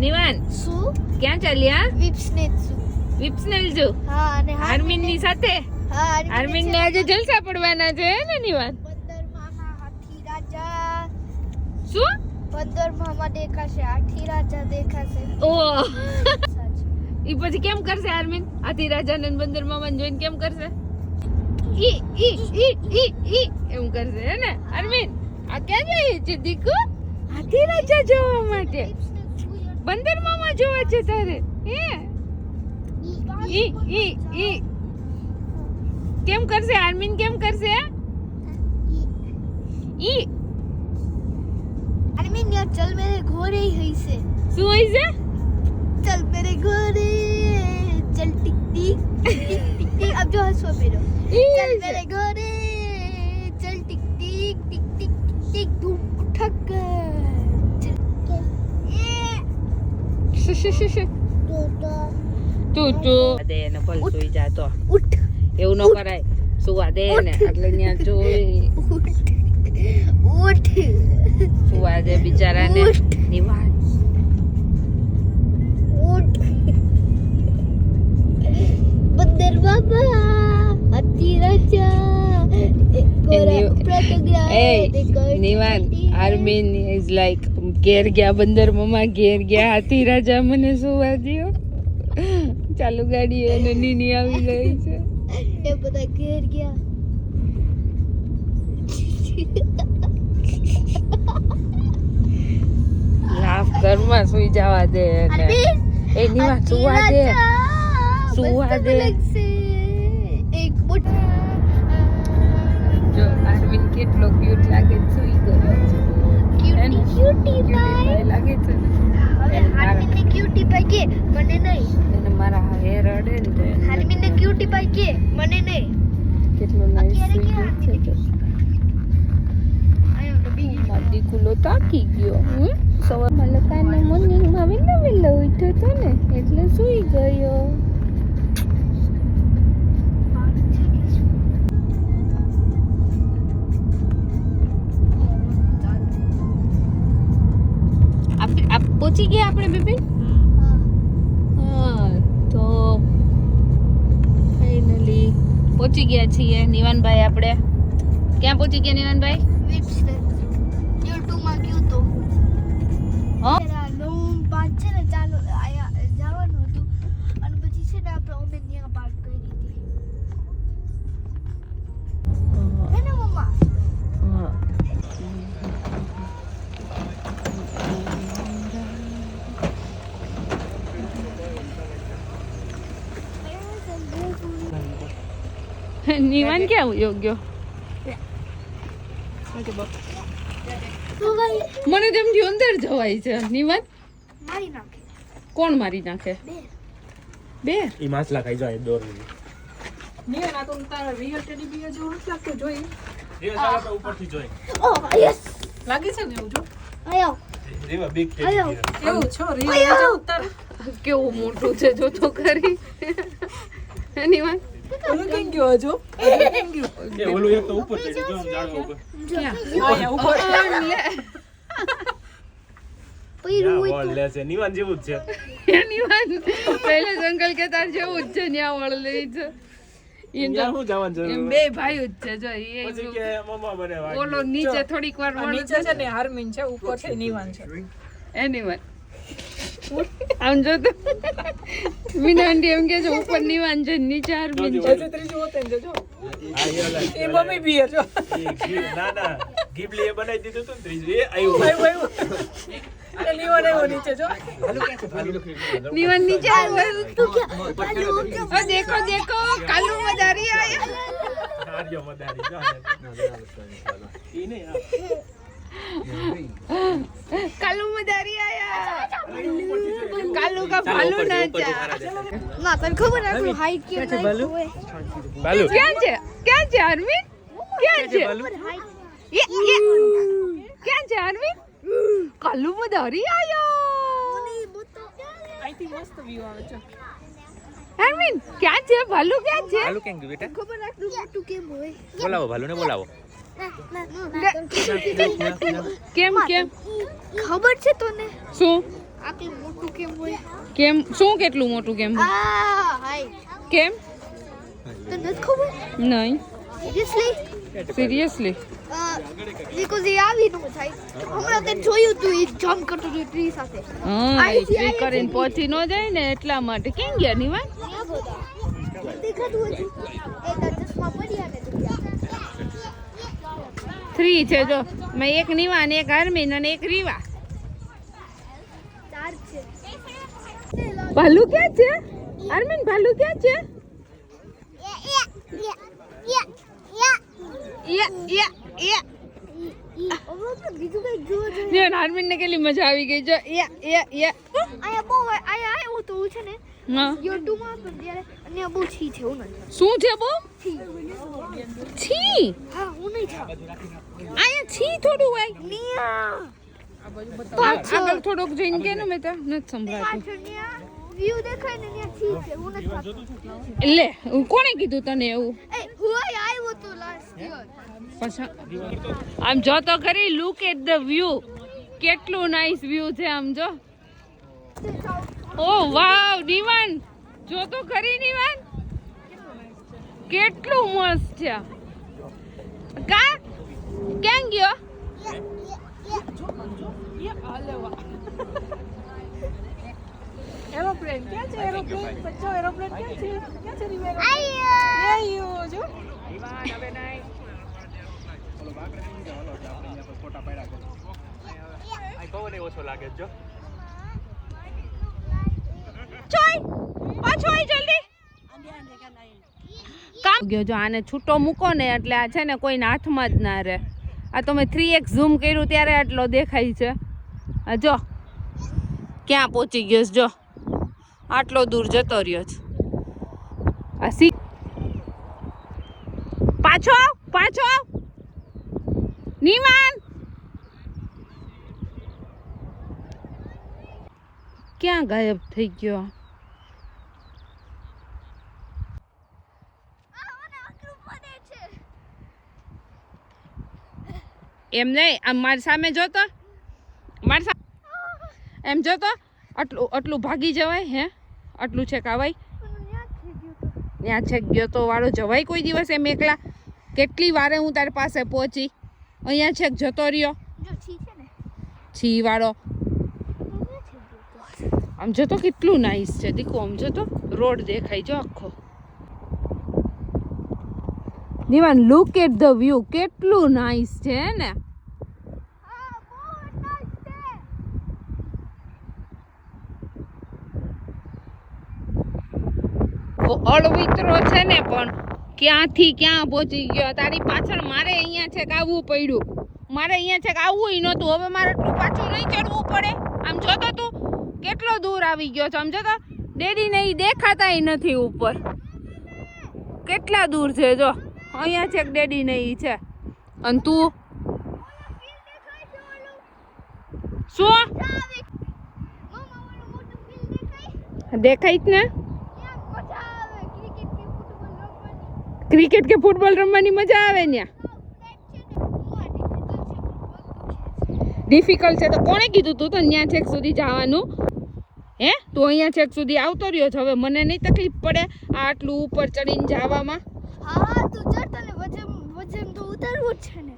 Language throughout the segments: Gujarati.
નિવાન શું ક્યાં ચાલ્યા? વિપ્સનેલ જો હા અને આર્મિન ની સાથે હા આર્મિન ને આજે જલસા પડવાના છે હે ને નિવાન? 15 મામા હાથી રાજા શું 15 મામા દેખાશે, હાથી રાજા દેખાશે. ઓ ઈ પછી કેમ કરશે આર્મિન? હાથી રાજા ને 15 મામા જોઈને કેમ કરશે? ઈ ઈ ઈ ઈ ઈ એમ કરશે હે ને આર્મિન? આ ક્યાં જાય છે દીકુ? હાથી રાજા જોવા માટે 15 મામા જોવા છે તારે હે? ઈ ઈ ઈ કેમ કરશે આર્મિન? કેમ કરશે? ઈ आर्मिन यार चल मेरे घोड़े ही से શું હોય છે? चल मेरे घोड़े चल टिक टिक टिक टिक टिक अब जो हंसो मेरे चल मेरे घोड़े चल टिक टिक टिक टिक टिक धूम ठक તું દે ને ભલ સુઈ જા તો उठ એવું ન કરાય સુવા દે ને એટલે ત્યાં જોઈ उठ સુવા દે બિચારાને નિવાન उठ बंदर बाबा हाथी राजा गोरा प्रोटोग्राफ નિવાન આર્મિન ઇઝ લાઈક ઘેર ગયા 15 મામા ઘેર ગયા હાથી રાજા મને સુવા દ્યો ચાલુ ગાડી અને નીની આવી ગઈ છે ये पता घेर गया લાફ ઘરમાં સુઈ જવા દે ને એ નિવાન સુવા દે સુવા દે एक बुट જો આર્મિન કેટલો ક્યુટ લાગે છે સુઈ ગયો છે क्यूटी क्यूटी ક્યુટી લાગે છે ને હવે હાર્મિન ને ક્યુટી પાઈ કે મને નહીં એને મારા હેર અડે ને તો એને હાર્મિન ને ક્યુટી પાઈ કે મને નહીં કેટલો નાઈસ અત્યારે સુઈ ક્યાં ગયો છે આયો તો બીજી મારી કુલો તાકી ગયો સવારમાં લકાને મોર્નિંગમાં વહેલો ઉઠ્યો હતો ને એટલે સૂઈ ગયો. આપ પહોંચી ગયા આપણે બેબી? હા તો ફાઇનલી પહોંચી ગયા છીએ નિવાનભાઈ. આપણે ક્યાં પહોંચી ગયા નિવાનભાઈ? YouTube માં ગયો તો હા લોમ પાછ છે ને ચાલો આયા જવાનું હતું અને પછી છે ને આપણે ઓમે ત્યાં પાર્ક કરી હતી હે ને મમ્મા હા નિવાન ક્યાં ગયો? મને તેમ થયું અંદર જવાય છે. નિવાન મારી નાખે કોણ મારી નાખે? બે ઈ માછલા ખાઈ જાય દોરી નિયન આ તો તારા રિયલ ટેડી બિયર જેવું નથી લાગતું જોઈ રેવા સાલા ઉપરથી જોઈ ઓ યસ લાગે છે ને એવું જો આયો રેવા બિગ આયો. ટેડી એવું છો રિયલ જેવું તારે કેવું મોટું છે જો તો ખરી. નિવાન ઓલું કેમ ગયો હજુ કેમ ગયો એ ઓલું એક તો ઉપર ચડી જો આમ ઝાડવા ઉપર આયા ઉપર પૈરું હોય વળ લે છે નિવાન જેવું જ છે નિવાન પહેલે જંગલ કે તાર જેવું જ છે ન્યા વળ લે છે. ત્યાં હું જવાનું એમ જરૂર બે ભાઈઓ જ છે જો પછી કે મમ્મા બને વાગી ઓલો નીચે થોડીક વાર આ નીચે છે ને હાર્મિન છે ઉપર છે નિવાન છે એનીવન આમ જો તો મીના આંટી એમ કે છે ઉપર નિવાન છે નીચે આર્મિન છે. હજુ ત્રીજું હોતે ને જો આ એ ઓલા એ મમ્મી બિયર જો ના ના ગીબલી એ બનાવી દીધું હતું ને ત્રીજું એ આવ્યું ભાઈ અરે નિવાન આવ્યો નીચે જો નિવાન નીચે આવ્યો. તું ક્યાં ચાલુ ઓ દેખો દેખો કાલુ મદારી આયા. આર્યો મદારી જો ઈ નહીં કાલુ મદારી આયા. કાલુ કા ભાલુ નાચા. ના તને ખબર આપણું હાઈટ કેમ નાખ્યું હોય બાલુ ક્યાં છે આર્મિન? ક્યાં છે? એ ક્યાં છે આર્મિન? કાલુ મદારી આયા. અહીંથી મસ્ત વ્યૂ આવે છે આર્મિન ક્યાં છે? ભાલુ ક્યાં છે? બાલુ કેમ ગયું બેટા ખબર આટલું મોટું કેમ હોય બોલાવો ભાલુને બોલાવો કેમ કેમ ખબર છે તને શું? આટલું મોટું કેમ હોય? કેમ શું કેટલું મોટું કેમ હાય કેમ તો નથી ખબર નહીં સિરિયસલી સિરિયસલી બીકોઝ એ આવી નો થાય હમણાં તે જોયું તું એ જમ્પ કરતો હતો ટ્રી સાથે હા એ ટ્રી કરીને પહોંચી ન જાય ને એટલા માટે કેમ ગયા નિવાન દેખાતું હતું એ તો ચશ્મા પડ્યા ને તો ગયા 3 છે જો મેં એક નિવાન એક હરમીન અને એક રીવા 4 છે ભાલુ ક્યાં છે હરમીન ભાલુ ક્યાં છે બીજું કઈ જોવા જોઈએ જે હરમીન ને કેટલી મજા આવી ગઈ જો આયા બહુ આયા આવ્યું તો છે ને હા YouTube માં પણ ત્યારે અને બહુ છી છે હું નહીં શું છે બો છી છી હા હું નહીં છા આયા છી થોડું હોય નિયા આગળ થોડોક જઈને કે ને મેં તો નથી સંભળાતું પાછળની વ્યૂ દેખાય ને ત્યાં છી છે હું નથી થાતું લે કોણે કીધું તને એવું એ હું આવ્યો તો લાસ્ટ યર પાછા આમ જો તો ખરી લુક એટ ધ વ્યૂ કેટલું નાઈસ વ્યૂ છે આમ જો ઓ વાવ નિવાન જો તો ખરી નિવાન કેટલું મસ્ત છે કા ક્યાં ગયો એરોપ્લેન ક્યાં છે એરોપ્લેન બચ્ચો એરોપ્લેન ક્યાં છે રીવા આયો આયો જો ઓછો લાગે જો કામ ગયો જો આને છૂટો મૂકો ને એટલે આ છે ને કોઈને હાથમાં જ ના રહે આ તો મેં 3x ઝૂમ કર્યું ત્યારે આટલો દેખાય છે આ જો ક્યાં પહોંચી ગયો છે જો આટલો દૂર જતો રહ્યો છે આ સી પાછો આવ નિવાન ક્યાં ગાયબ થઈ ગયો એમ નહીં આમ મારી સામે જોતો મારી સામે એમ જોતો આટલું ભાગી જવાય હે આટલું છે કાવાય ત્યાં છે ગયો તો વાળો જવાય કોઈ દિવસ એમ એકલા કેટલી વારે હું તારી પાસે પહોંચી અહીંયા છેક જતો રહ્યો જો છી છે ને છી વાળો આમ જતો કેટલું નાઈસ છે દીકુ આમ જતો રોડ દેખાય જો આખો નિવાન લુક એટ ધ વ્યૂ કેટલું નાઈસ છે ને અળવિતરો છે ને પણ ક્યાંથી ક્યાં પહોંચી ગયો તારી પાછળ મારે અહીંયા છેક આવવું પડ્યું મારે અહીંયા છેક આવવું નહોતું હવે મારે એટલું પાછું નહીં ચડવું પડે આમ જોતો તું કેટલો દૂર આવી ગયો છે આમ જોતો ડેડી ને દેખાતાય નથી ઉપર કેટલા દૂર છે જો અહીંયા છેક ડેડી ને ઈ છે અને તું શું દેખાય જ ને ક્રિકેટ કે ફૂટબોલ રમવાની મજા આવે ને ડિફિકલ્ટ છે તો કોણે કીધું તું તો ત્યાં છેક સુધી જવાનું હે તું અહીંયા છેક સુધી આવતો રહ્યો છે હવે મને નહીં તકલીફ પડે આ આટલું ઉપર ચડીને જવામાં હા તું ચડ તને વજન તો ઉતારવું જ છે ને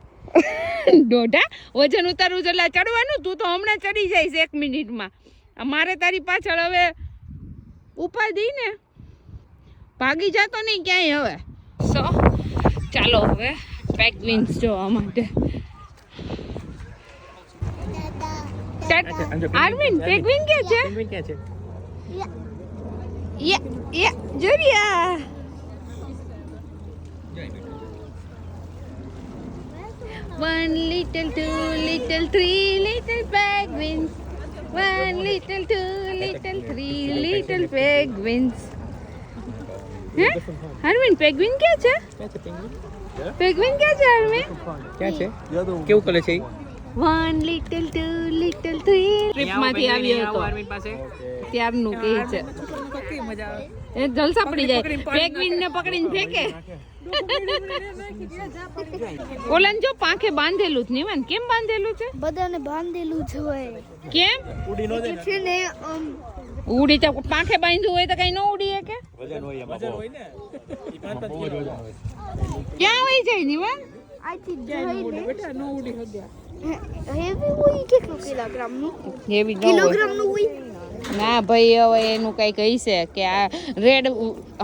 દોઢા વજન ઉતારવું છે એટલે ચડવાનું તું તો હમણાં ચડી જઈશ 1 મિનિટમાં મારે તારી પાછળ હવે ઉપાધિ ને ભાગી જતો નહીં ક્યાંય હવે સો ચાલો હવે પેગ્વિન્સ જોવા માટે આર્મિન પેગ્વિન ક્યાં છે ક્યાં છે યા જોરિયા One little, 2 little, 3 little penguins. 1 little, 2 little, 3 little penguins. હે હરમીન પેગ્વિન ક્યાં છે પેગ્વિન ક્યાં છે હરમીન ક્યાં છે કેવું કલર છે 1 little 2 little 3 ટ્રીપમાંથી આવ્યો હતો આર્મી પાસે ત્યારનું કહે છે કઈ મજા આવે એ જલસા પડી જાય પેંગ્વિન ને પકડીને ફેંકે ઓલાને જો પાંખે બાંધેલું જ નિવાન કેમ બાંધેલું છે બધાને બાંધેલું જ હોય કેમ એટલે છે ને ઉડી તો પાંખે બાંધ્યું હોય તો કઈ ન ઉડી કે વજન હોય એમાં બહુ. હોય ને ઈ 5-5 કિલો હોય ક્યાં હોય જાય નિવાન આથી ક્યાંય ન ઉડે જઈને બેટા ન ઉડી હગ્યા હેવી હોય કેટલું કિલોગ્રામનું એવી ન હોય કિલોગ્રામનું હોય ના ભાઈ હવે એનું કઈ કહી છે કે આ રેડ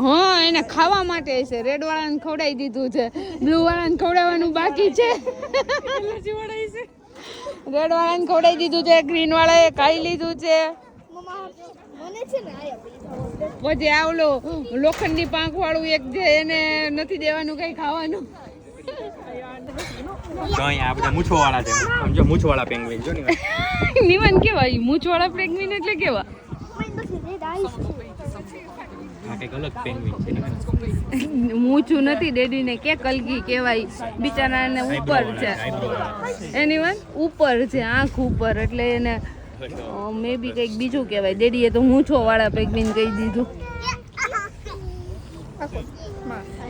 હા એને ખાવા માટે છે રેડ વાળાને ખવડાવી દીધું છે બ્લુ વાળાને ખવડાવવાનું બાકી છે રેડ વાળાને ખવડાવી દીધું છે ગ્રીન વાળાએ ખાઈ લીધું છે મમ્મા મને છે ને આયા પછી આવલો લોખંડની પાંખ વાળું એક છે એને નથી દેવાનું કઈ ખાવાનું તો અહીંયા આ બધા મૂછોવાળા છે સમજો મૂછવાળા પેંગ્વિન જો ને નિવાન કેવા મૂછવાળા પેંગ્વિન એટલે કેવા આ કંઈક અલગ પેંગ્વિન છે મૂછું નથી ડેડીને કે કલગી કહેવાય બિચારાને ઉપર છે એની વાત ઉપર છે આંખ ઉપર એટલે એને મે બી કંઈક બીજું કહેવાય ડેડીએ તો મૂછો વાળા પેંગ્વિન કહી દીધું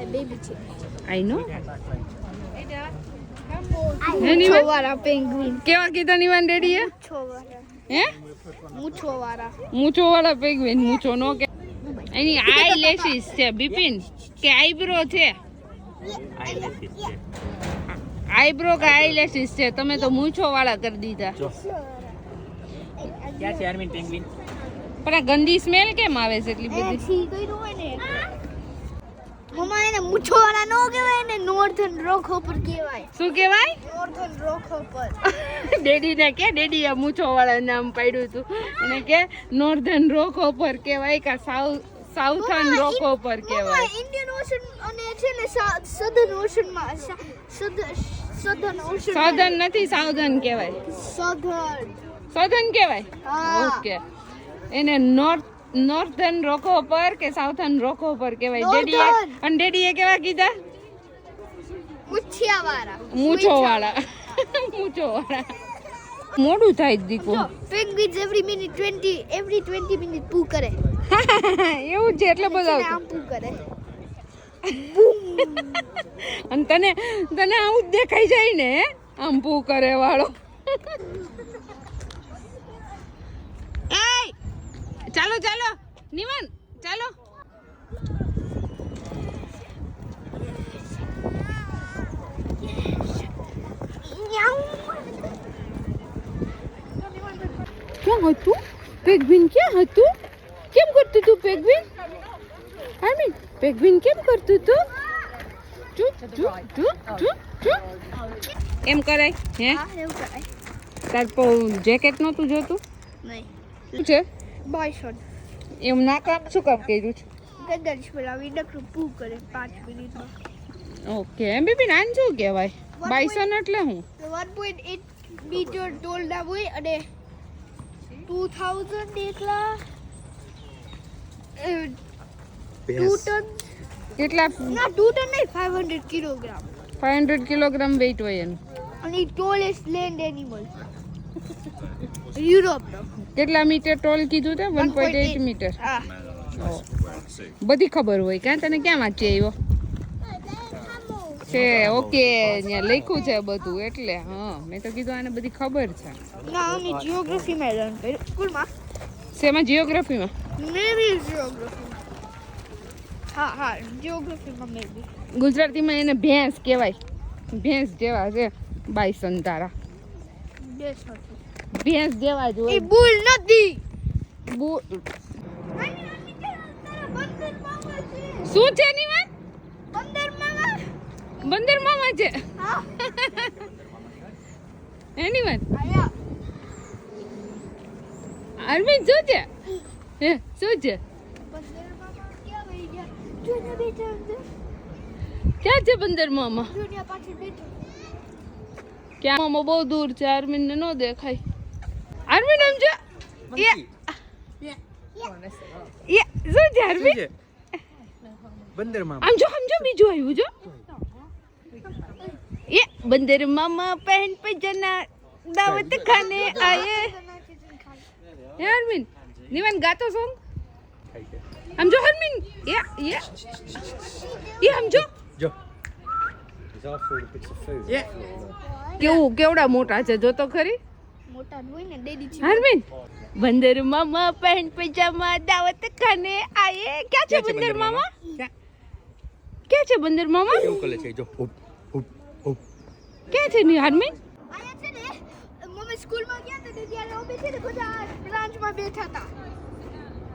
બેબી છે આઈ નો મૂછોવાળા પેંગ્વિન કેવા કીધા નિવાન ડેડીએ મૂછોવાળા હે મૂછોવાળા મૂછો વાળા પેંગ્વિન મૂછો નો કે એની આઈ લેસીસ છે બિપિન કે આઈબ્રો છે આઈબ્રો કે આઈ લેસીસ છે તમે તો મૂછો વાળા કરી દીધા ક્યાં છે આર્મી પેંગ્વિન પણ આ ગંદી સ્મેલ કેમ આવે છે એટલી બધી છી કર્યું હોય ને મમ્મા એને મૂછોવાળા નો કહેવાય ને નોર્થન રોક ઉપર કહેવાય શું કહેવાય નોર્થન રોક ઉપર ડેડીને કે ડેડીએ મૂછો વાળા નામ પાડ્યું હતું એને કે નોર્ધન રોકો પર કહેવાય કે સાઉથર્ન રોકો પર કહેવાય ઇન્ડિયન ઓશન અને છે ને સધર્ન ઓશન માં સધર્ન ઓશન સધન નથી સાઉથર્ન કહેવાય સધર્ન સધન કહેવાય હા. ઓકે એને નોર્થર્ન રોકો પર કે સાઉથર્ન રોકો પર કહેવાય ડેડીએ Northern. અને ડેડીએ કેવા કીધા મુછિયાવાળા મૂછો વાળા મૂછો વાળા મોડું થાય દીકો જો પેંગ્વિન્સ એવરી 20 મિનિટ પૂ કરે એવું છે એટલે બધા આમ પૂ કરે અને તને આવું જ દેખાઈ જાય ને હે? આમ પૂ કરે વાળો એય ચાલો ચાલો નિવાન ચાલો ક્યાં હતું પેંગ્વિન ક્યાં હતું કેમ કરતું તું પેંગ્વિન આર્મી પેંગ્વિન કેમ કરતું તું ચૂપ ચૂપ ચૂપ ચૂપ ચૂપ એમ કરાય હે હા એવું કરાય તાર જેકેટ નહોતું જોતું નહીં શું છે બાયસોન એમ ના કામ શું કામ કર્યું છે ગદર્શ બોલાવી ડકરું પૂ કરે 5 મિનિટમાં ઓકે એમ બીબી નાન શું કહેવાય બાયસન એટલે હું 1.8 મીટર ટોલના હોય અને 2000 એટલા 2 ટન કેટલા ના 2 ટન નહીં 500 કિલોગ્રામ 500 કિલોગ્રામ વેઇટ હોય એનું અને ટોલેસ્ટ લેન્ડ એનિમલ યુરોપનો કેટલા મીટર ટોલ કીધું તે 1.8 મીટર હા બધી ખબર હોય ક્યાં તને ક્યાં વાંચી આવ્યો છે ઓકે ત્યાં લખ્યું છે બધું એટલે હા મેં તો કીધું આને બધી ખબર છે ના અમે જીઓગ્રાફીમાં લર્ન કર્યું સ્કૂલમાં શેમાં જીઓગ્રાફીમાં મેબી જીઓગ્રાફી હા હા જીઓગ્રાફીમાં મેબી ગુજરાતીમાં એને ભેંસ કહેવાય ભેંસ જેવા છે બાયસન તારા બેસ હતું ભેંસ જેવા જ એ હોય બુલ નથી શું છે ની વાત બંદરમાં બંદર મામા છે હા એની વાત આયા અરવિંદ શું છે હે શું છે બંદરમાં ક્યાં વહી ગયા જોને બેઠા અંદર ક્યાં છે બંદર મામા દુનિયા પાછળ બેઠો ક્યાં મામા બહુ દૂર છે અરવિંદ ને ન દેખાય અરવિંદ આમ છે એ શું છે અરવિંદ બંદરમાં આમ જો બીજું આવ્યું જો એ બંદર મામા પહેન પજાના दावत खाने आए ये अरविंद निवन गातो सॉन्ग हम जो हरमिन ये हम जो જો કેવડા મોટા છે જો તો ખરી મોટા હોય ને ડેડી છે હરમિન બંદર મામા પેન્ટ પજામા દાવત ખાને આયે ક્યાં છે બંદર મામા ક્યાં છે બંદર મામા કેવું કરે છે જો ક્યાં છે ની હરમિન આયા છે ને મમ્મી સ્કૂલમાં ગયા હતા ને ત્યારે અમે છે ને બધા બ્રાન્ચમાં બેઠા હતા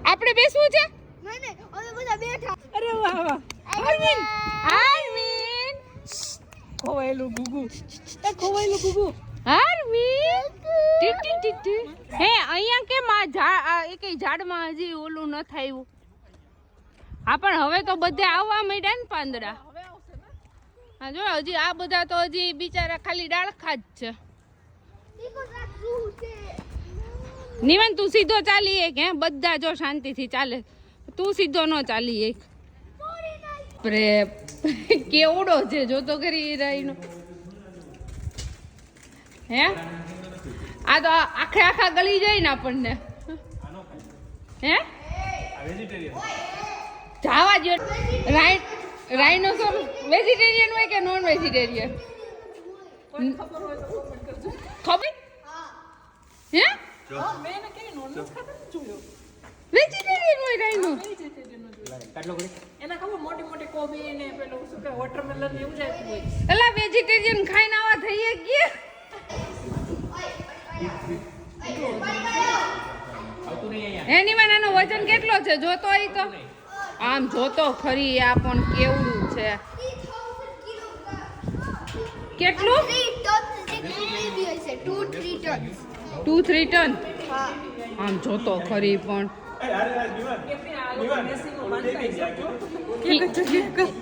આપણે બેસવું છે નહીં અમે બધા બેઠા અરે વાહ વાહ હરમિન હરમિન ખોવાયેલું ગુગુ હરમિન ટી ટી ટી ટી હે અહીંયા કેમ આ એકેય ઝાડમાં હજી ઓલું ન થયું હા પણ હવે તો બધે આવવા માંડ્યા ને પાંદડા હા જો હજી આ બધા તો હજી બિચારા ખાલી ડાળખા જ છે ઈકો રાત શું છે નિવન તું સીધો ચાલી એક હે બધા જો શાંતિથી ચાલે તું સીધો ન ચાલી એક પ્રે કેવડો છે જો તો કરી રહીનો હે આ તો આખા ગળી જાય ને આપણને હે જાવા જો રાઇનોસોર વેજીટેરિયન હોય કે નોન વેજીટેરિયન ખબર હે મેં એને કઈ નોનવેજ ખાતા નથી જોયો વેજીટેરિયન હોય રાઇનો એના ખબર મોટી મોટી કોબી ને પેલું શું કે વોટરમેલન એવું જ આપ્યું હોય એલા વેજીટેરિયન ખાઈને આવા થઈ ગયા એની માં આનો વજન કેટલો છે જોતો હોય તો આમ જોતો ખરી આ પણ કેવડું છે કેટલું 3 ટન જેટલી બેબી હશે 2-3 ટન 2-3 ટન હા આમ જોતો ખરી પણ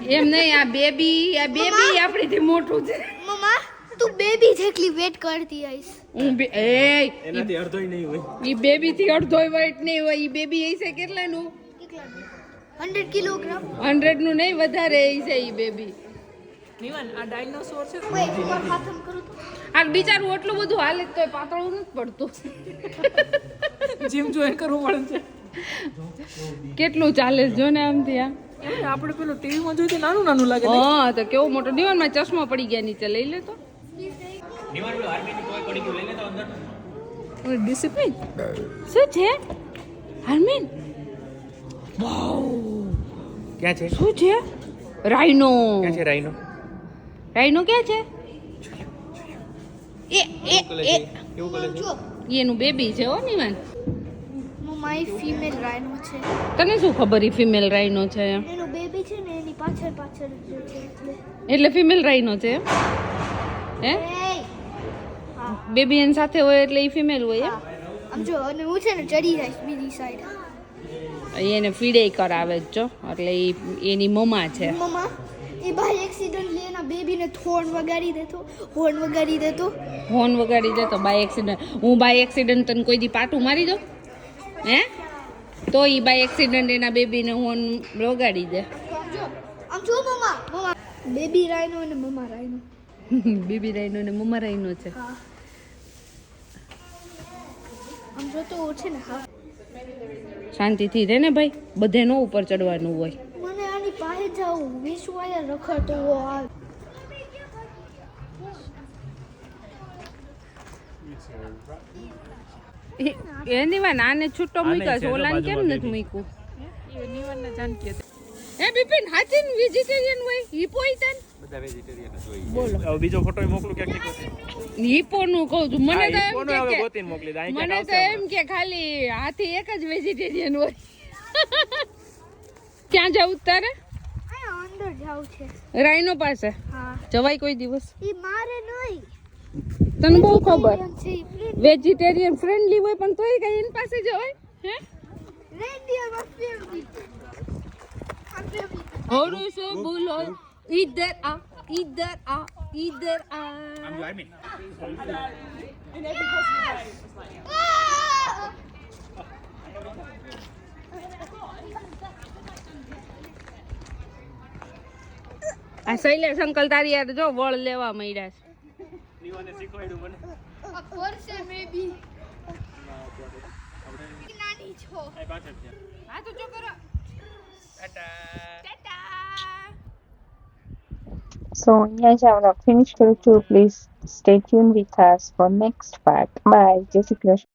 એમ નહીં આ બેબી આપણીથી મોટું છે મમ્મા તું બેબી જેટલી વેટ કરતી આઈસ હું એનાથી અડધોય નહીં હોય ઈ બેબી થી અડધો વેટ નહીં હોય ઈ બેબી હશે કેટલાનું 100 કિલોગ્રામ 100 નું નહીં વધારે હશે ઈ બેબી નિવાન આ ડાયનોસોર છે વેટ ઉપર ખાતમ કરું તો આ બિચારું એટલું બધું હાલે તો પાતળું નથી પડતું જીમ જોઈન કરવું પડે કેટલું ચાલે છે જો ને આમથી આ છે એમ આપણે પેલું ટીવી માં જોયું તો નાનું નાનું લાગે હા તો કેવું મોટું દીવાનમાં ચશ્મા પડી ગયા નીચે લઈ લે તો ડિસિપ્લિન શું છે હરમીન વાવ ક્યાં છે શું છે રાઇનો ક્યાં છે રાઈનો રાઇનો ક્યાં છે એ કેવું કરે છે જો એનું બેબી છે હો નિવાન મમ્મા એ ફીમેલ રાઇનો છે તને શું ખબર ઈ ફિમેલ રાઇનો છે એમ એનું બેબી છે ને એની પાછળ પાછળ જ છે એટલે ફિમેલ રાઇનો છે એમ હે હા બેબી એની સાથે હોય એટલે ઈ ફિમેલ હોય આમ જો અને હું છે ને ચડી જઈશ બીજી સાઈડ એમ એને ફીડે કરાવે જ જો એટલે ઈ એની મમ્મા છે મમ્મા એ બાય એક્સિડન્ટલી એના બેબીને હોર્ન વગાડી દેતો હોર્ન વગાડી દે તો બાય એક્સિડન્ટ હું બાય એક્સિડન્ટ તને કોઈ દી પાટું મારી દઉં હે તો ઈ બાય એક્સિડન્ટ એના બેબીને હોર્ન વગાડી દે આમ જો મમ્મા બેબી રાઇનો અને મમ્મા રાઇનો બેબી રાઈનો ને મમ્મા રાઈનો છે હા આમ જો તો છે ને હા શાંતિથી રહે ને ભાઈ બધે નો ઉપર ચડવાનું હોય મને આની પાસે જાવું વિશ્વાય રખડતો આ એની વાત આને છૂટો મૂક્યા છે ઓલાને કેમ નથી મૂક્યું નિવાન ને જાનકી એ બિપિન હાચીન વેજીટેરિયન હોય હિપો ઈતન બધા વેજીટેરિયન જ હોય બોલો હવે બીજો ફોટો મોકલું ક્યાંક હિપો નું કહું છું મને તો એમ કોનો હવે કે ગોતીને મોકલી દે અહીં મને તો એમ કે ખાલી હાથી એક જ વેજીટેરિયન હોય ક્યાં જાવું તારે આ અંદર જાવ છે રાઈનો પાસે હા જવાય કોઈ દિવસ ઈ મારે નહીં તને બહુ ખબર છે ઈ friend. વેજીટેરિયન ફ્રેન્ડલી હોય પણ તોય કઈ એની પાસે જવાય હે Reindeer was favorite. ઓરું સે બોલો ઇધર આ ઇધર આ ઇધર આ આ શૈલેષ અંકલ તારી યાર જો વળ લેવા માંડ્યા છે શીખવાડ્યું મને વર્ષે maybe. નાની છો. હા તો જો કરો ટાટા So, અહીંયા જ આપણે ફિનિશ કરું છું. Please stay tuned with us for next part. Bye. જય શ્રી કૃષ્ણ.